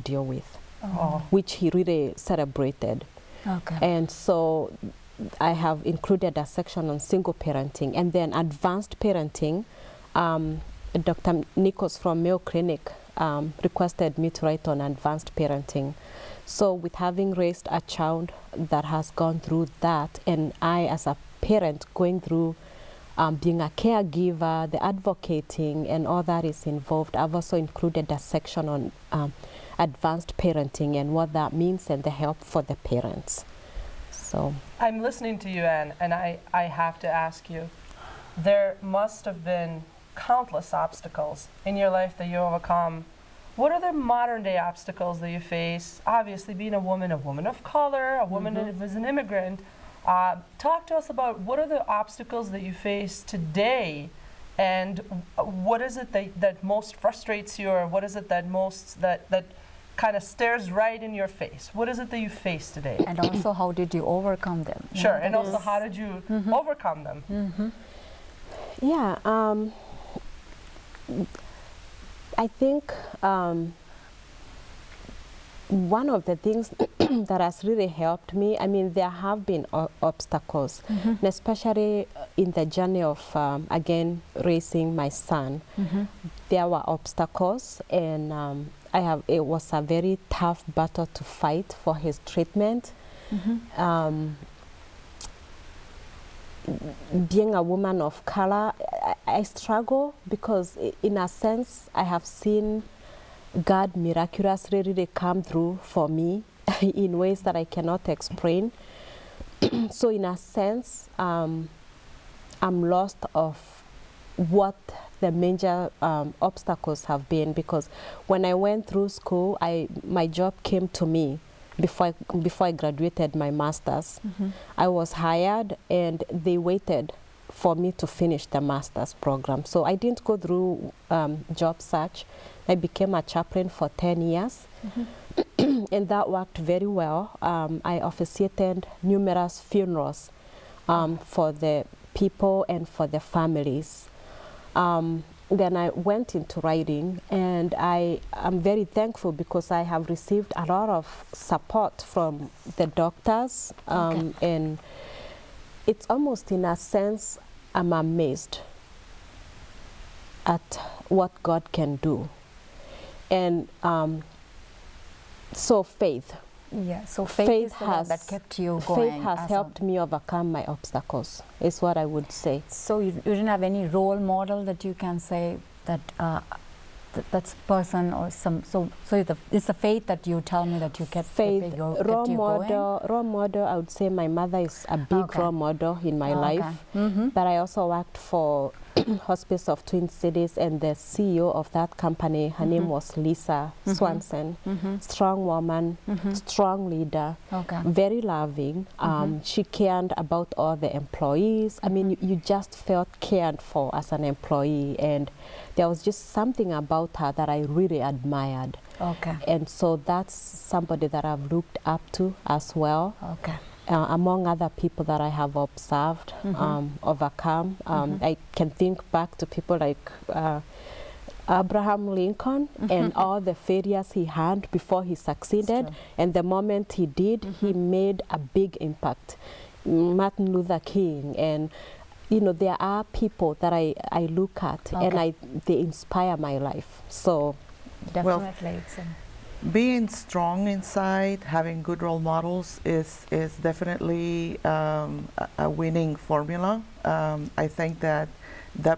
deal with, Oh. which he really celebrated. Okay. And so I have included a section on single parenting, and then advanced parenting. Dr. Nichols from Mayo Clinic requested me to write on advanced parenting. So with having raised a child that has gone through that, and I as a parent going through being a caregiver, the advocating, and all that is involved, I've also included a section on advanced parenting and what that means and the help for the parents. So I'm listening to you, Anne, and I have to ask you, there must have been countless obstacles in your life that you overcome. What are the modern day obstacles that you face? Obviously, being a woman of color, a woman who is an immigrant. Talk to us about what are the obstacles that you face today, and what is it that most frustrates you, or what is it that most that kind of stares right in your face? What is it that you face today? And also, how did you overcome them? Sure, and also how did you overcome them? yeah, I think one of the things that has really helped me, I mean, there have been obstacles, and especially in the journey of, again, raising my son. There were obstacles, and it was a very tough battle to fight for his treatment. Being a woman of color, I struggle because in a sense I have seen God miraculously really come through for me in ways that I cannot explain. So in a sense, I'm lost of what the major obstacles have been, because when I went through school, my job came to me before I graduated my master's. I was hired and they waited for me to finish the master's program. So I didn't go through job search. I became a chaplain for 10 years and that worked very well. I officiated numerous funerals for the people and for the families. Then I went into writing, and I am very thankful because I have received a lot of support from the doctors, and it's almost in a sense I'm amazed at what God can do. And so faith. Yeah, so faith is the one that kept you going. Faith has helped me overcome my obstacles, is what I would say. So you didn't have any role model that you can say that that's person or some, so it's the faith that you tell me that you kept, faith, role model, I would say my mother is a big role model in my life. But I also worked for Hospice of Twin Cities, and the CEO of that company, her name was Lisa Swanson. Strong woman, strong leader, very loving. She cared about all the employees. I mean, you just felt cared for as an employee, and there was just something about her that I really admired. And so that's somebody that I've looked up to as well. Among other people that I have observed, overcome. I can think back to people like Abraham Lincoln and all the failures he had before he succeeded. And the moment he did, he made a big impact. Martin Luther King, and you know, there are people that I look at and they inspire my life. So definitely, being strong inside, having good role models is definitely a winning formula. I think that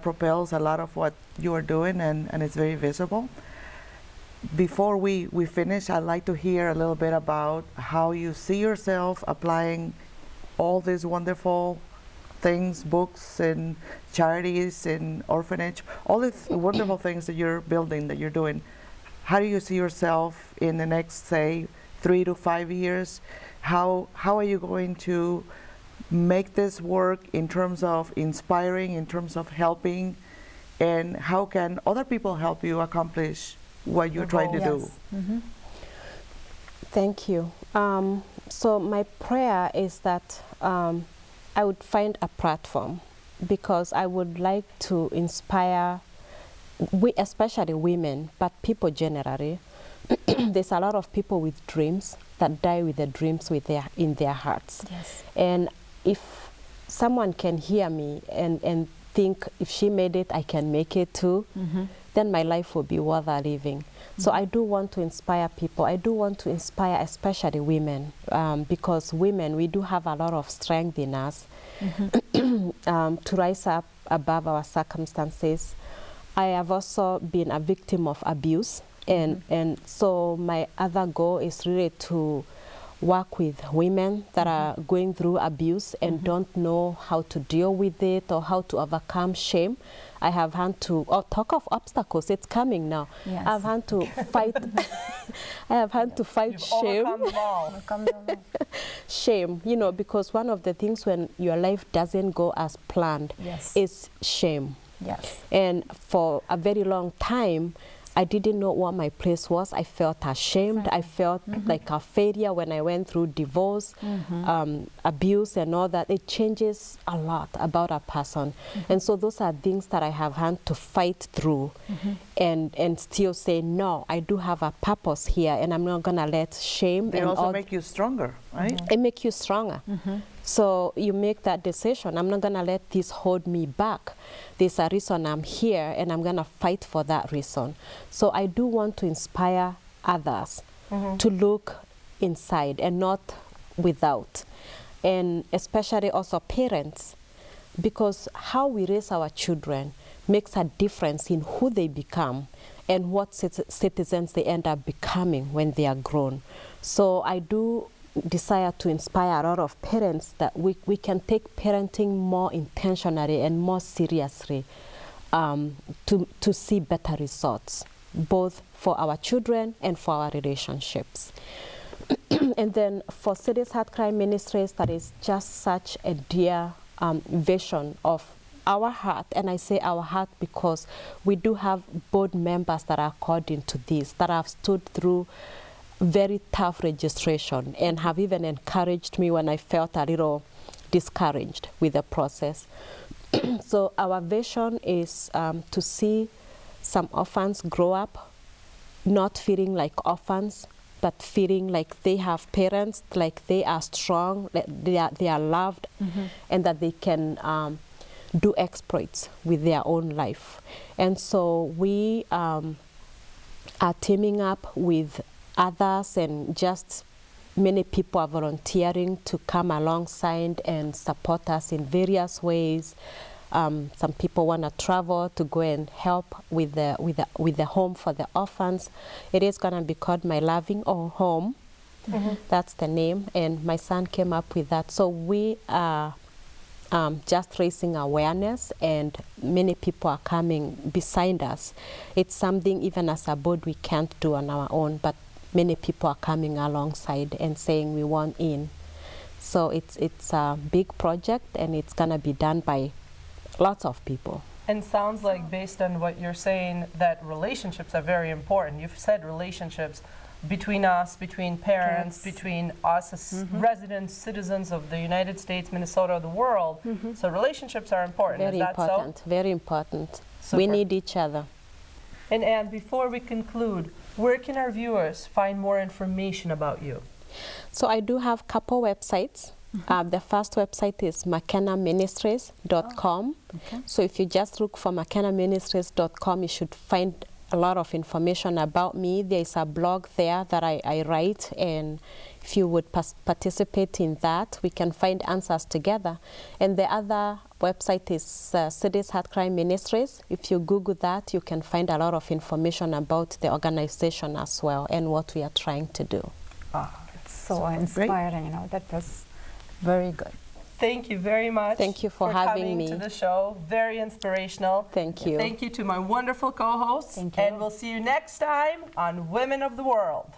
propels a lot of what you are doing, and it's very visible. Before we finish, I'd like to hear a little bit about how you see yourself applying all these wonderful things, books and charities and orphanage, all these wonderful things that you're building, that you're doing. How do you see yourself in the next, say, 3 to 5 years? How are you going to make this work in terms of inspiring, in terms of helping, and how can other people help you accomplish what you're trying to do? Thank you. So my prayer is that I would find a platform, because I would like to inspire, especially women, but people generally, there's a lot of people with dreams that die with the dreams in their hearts. Yes. And if someone can hear me and think if she made it, I can make it too, then my life will be worth living. So I do want to inspire people. I do want to inspire especially women, because women, we do have a lot of strength in us to rise up above our circumstances. I have also been a victim of abuse, and so my other goal is really to work with women that are going through abuse and don't know how to deal with it or how to overcome shame. I have had to, talk of obstacles, it's coming now. Yes. I've had to fight, I have had to fight You've shame. overcome them all. Shame, you know, because one of the things when your life doesn't go as planned Yes. is shame. Yes. And for a very long time, I didn't know what my place was. I felt ashamed. I felt like a failure when I went through divorce, abuse and all that. It changes a lot about a person. And so those are things that I have had to fight through and still say, no, I do have a purpose here and I'm not going to let shame They and also all make you stronger, right? it make you stronger. So you make that decision. I'm not going to let this hold me back. There's a reason I'm here, and I'm going to fight for that reason. So I do want to inspire others to look inside and not without. And especially also parents, because how we raise our children makes a difference in who they become and what citizens they end up becoming when they are grown. So I do desire to inspire a lot of parents that we can take parenting more intentionally and more seriously to see better results, both for our children and for our relationships. And then for Cities Heart Cry Ministries, that is just such a dear vision of our heart, and I say our heart because we do have board members that are called into this, that have stood through very tough registration and have even encouraged me when I felt a little discouraged with the process. So our vision is to see some orphans grow up, not feeling like orphans, but feeling like they have parents, like they are strong, like they are loved, and that they can do exploits with their own life. And so we are teaming up with others, and just many people are volunteering to come alongside and support us in various ways. Some people want to travel to go and help with the home for the orphans. It is going to be called My Loving Home. That's the name, and my son came up with that. So we are just raising awareness, and many people are coming beside us. It's something even as a board we can't do on our own, but many people are coming alongside and saying we want in. So it's a big project, and it's going to be done by lots of people. And sounds like, based on what you're saying, that relationships are very important. You've said relationships between us, between parents, between us as residents, citizens of the United States, Minnesota, the world. So relationships are important. Very Is that important, so? very important. Super. We need each other. And Anne, before we conclude, where can our viewers find more information about you? So I do have a couple websites. The first website is mckennaministries.com. So if you just look for mckennaministries.com, you should find a lot of information about me. There is a blog there that I write, and if you would participate in that, we can find answers together. And the other website is Cities Heart Cry Ministries. If you Google that, you can find a lot of information about the organization as well and what we are trying to do. Oh, it's so inspiring, you know, that was very good. Thank you very much. Thank you for having coming me to the show. Very inspirational. Thank you. Thank you to my wonderful co-hosts. Thank you. And we'll see you next time on Women of the World.